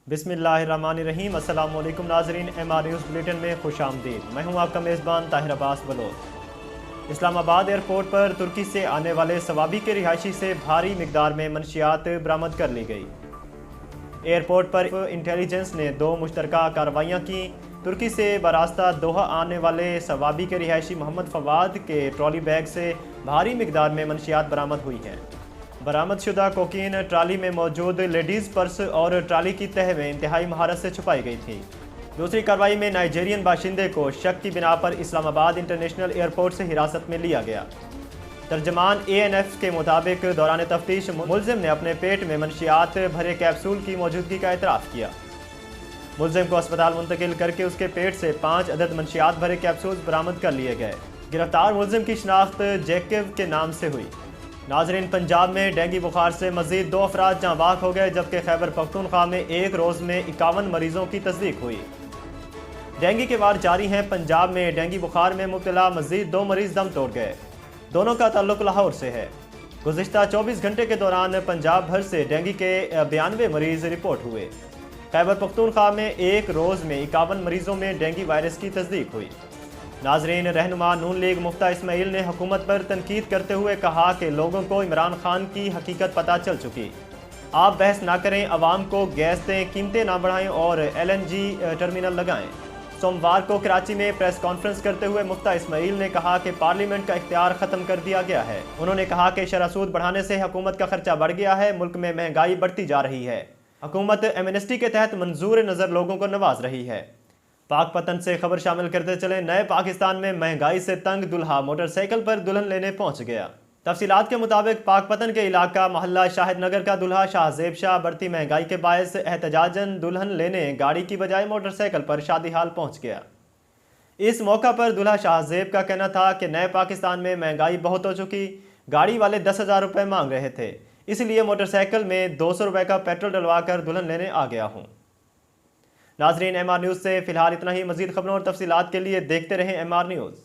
बिस्मिल्लाहिर्रहमानिर्रहीम। अस्सलाम वालेकुम नाजरीन, MR न्यूज़ बुलेटिन में खुश आमदीद। मैं हूं आपका मेज़बान ताहिर अब्बास बलोच। इस्लामाबाद एयरपोर्ट पर तुर्की से आने वाले सवाबी के रिहायशी से भारी मिकदार में मनशियात बरामद कर ली गई। एयरपोर्ट पर इंटेलिजेंस ने 2 मुश्तरका कार्रवाइयाँ की। तुर्की से बरास्ता दोहा आने वाले सवाबी के रिहायशी मोहम्मद फवाद के ट्रॉली बैग से भारी मिकदार में मनशियात बरामद हुई हैं। बरामदशुदा कोकीन ट्राली में मौजूद लेडीज़ पर्स और ट्राली की तह में इंतहाई महारत से छुपाई गई थी। दूसरी कार्रवाई में नाइजीरियन बाशिंदे को शक की बिना पर इस्लामाबाद इंटरनेशनल एयरपोर्ट से हिरासत में लिया गया। तर्जमान ANF के मुताबिक दौरान तफ्तीश मुलजिम ने अपने पेट में मनशियात भरे कैप्सूल की मौजूदगी का एतराफ़ किया। मुलजिम को अस्पताल मुंतकिल करके उसके पेट से 5 अदद मनशियात भरे कैप्सूल बरामद कर लिए गए। गिरफ्तार मुलजिम की शनाख्त जैकब के नाम से हुई। नाजरीन, पंजाब में डेंगू बुखार से मजीद 2 अफराद जाँ बाक हो गए, जबकि खैबर पख्तूनख्वा में एक रोज़ में 51 मरीजों की तस्दीक हुई। डेंगू के वार जारी हैं। पंजाब में डेंगू बुखार में मुब्तला मजीद 2 मरीज दम तोड़ गए। दोनों का ताल्लुक लाहौर से है। गुज़िश्ता 24 घंटे के दौरान पंजाब भर से डेंगू के 92 मरीज रिपोर्ट हुए। खैबर पख्तूनख्वा में एक रोज़ में 51 मरीजों में डेंगू वायरस की तस्दीक हुई। नाजरीन, रहनुमा नून लीग मुफ्ता इस्माइल ने हुकूमत पर तनकीद करते हुए कहा कि लोगों को इमरान खान की हकीकत पता चल चुकी। आप बहस ना करें, अवाम को गैस दें, कीमतें ना बढ़ाएं और LNG टर्मिनल लगाएं। सोमवार को कराची में प्रेस कॉन्फ्रेंस करते हुए मुफ्ता इस्माइल ने कहा कि पार्लियामेंट का इख्तियार ख़त्म कर दिया गया है। उन्होंने कहा कि शरह सूद बढ़ाने से हुकूमत का खर्चा बढ़ गया है। मुल्क में महंगाई बढ़ती जा रही है। हुकूमत एमनेस्टी के तहत मंजूर नज़र लोगों को नवाज रही है। पाकपतन से खबर शामिल करते चले। नए पाकिस्तान में महंगाई से तंग दुल्हा मोटरसाइकिल पर दुल्हन लेने पहुंच गया। तफसीलात के मुताबिक पाकपतन के इलाका मोहल्ला शाहिद नगर का दुल्हा शाहजेब शाह बढ़ती महंगाई के बायस एहतजाजन दुल्हन लेने गाड़ी की बजाय मोटरसाइकिल पर शादी हाल पहुंच गया। इस मौका पर दुल्हा शाहजेब का कहना था कि नए पाकिस्तान में महंगाई बहुत हो चुकी, गाड़ी वाले 10,000 रुपये मांग रहे थे, इसलिए मोटरसाइकिल में 200 रुपये का पेट्रोल डलवा कर दुल्हन लेने आ गया हूँ। नाजरीन, MR न्यूज़ से फ़िलहाल इतना ही। मज़ीद खबरों और तफसीलात के लिए देखते रहें MR न्यूज़।